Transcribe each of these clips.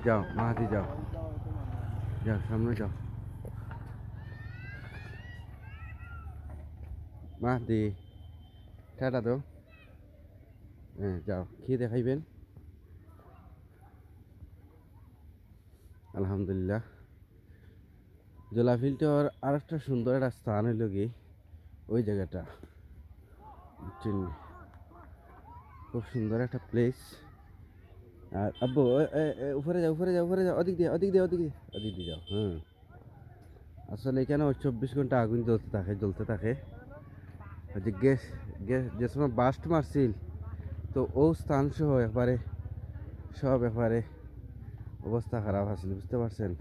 যাও মাহাদি যাও, যাও সামনে যাও মাহাদি, টাটা দাও। হ্যাঁ যাও, খেয়ে দেখাইবেন। আলহামদুলিল্লাহ। জলাফিলটার আর একটা সুন্দর একটা স্থান হইল কি ওই জায়গাটা, বুঝছেন? খুব সুন্দর একটা প্লেস। আর আব্বু উপরে যাও, উপরে যাও, উপরে যাও, ওদিক দিয়ে, ওদিক দিয়ে, ওদিক দিয়ে, ওদিক দিয়ে যাও। হ্যাঁ, আসলে এখানে 24 ঘন্টা আগুন জ্বলতে থাকে, জ্বলতে থাকে। ওই যে গ্যাস, গ্যাস যে সময় বাস্ট মারছিল, তো ও স্থান সহ একবারে সব একবারে অবস্থা খারাপ আছিল, বুঝতে পারছেন?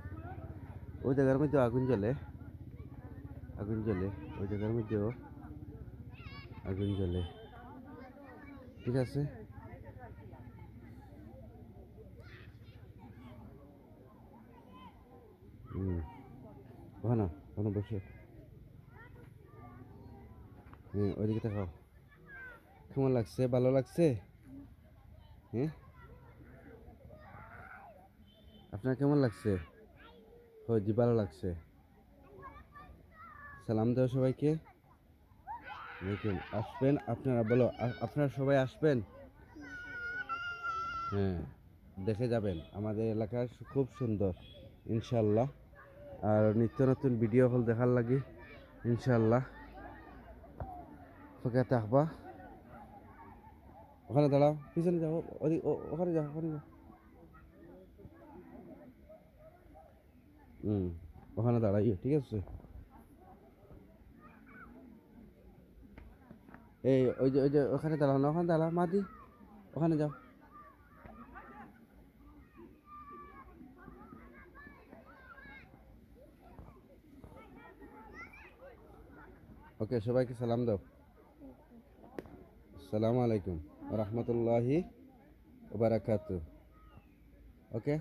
ওই জায়গার মধ্যে আগুন জ্বলে, আগুন জ্বলে, ওই জায়গার মধ্যেও আগুন জ্বলে। ঠিক আছে। হুম, ওখানে ওখানে বসে, হ্যাঁ ওইদিকে তাকাও। কেমন লাগছে? ভালো লাগছে? হ্যাঁ, আপনার কেমন লাগছে? হয় জি, ভালো লাগছে। সালাম দাও সবাইকে। দেখুন আসবেন আপনারা, বলো আপনারা সবাই আসবেন। হ্যাঁ, দেখে যাবেন, আমাদের এলাকা খুব সুন্দর ইনশাল্লাহ। আর নিত্য নতুন ভিডিও হল দেখার লাগি ইনশাল্লাহ ফাঁকা থাকবা। ওখানে দাঁড়াও, পিছনে যাও, ওখানে যাও, ওখানে যাও। হুম, ওখানে দাঁড়াই, ঠিক আছে। এই ওই যে ওখানে দাঁড়াও না, ওখানে দাঁড়াও মাদি, ওখানে যাও। ওকে, সবাইকে সালাম দাও। আসসালামু আলাইকুম রহমতুল্লাহি ওয়া বারাকাতুহু। ওকে।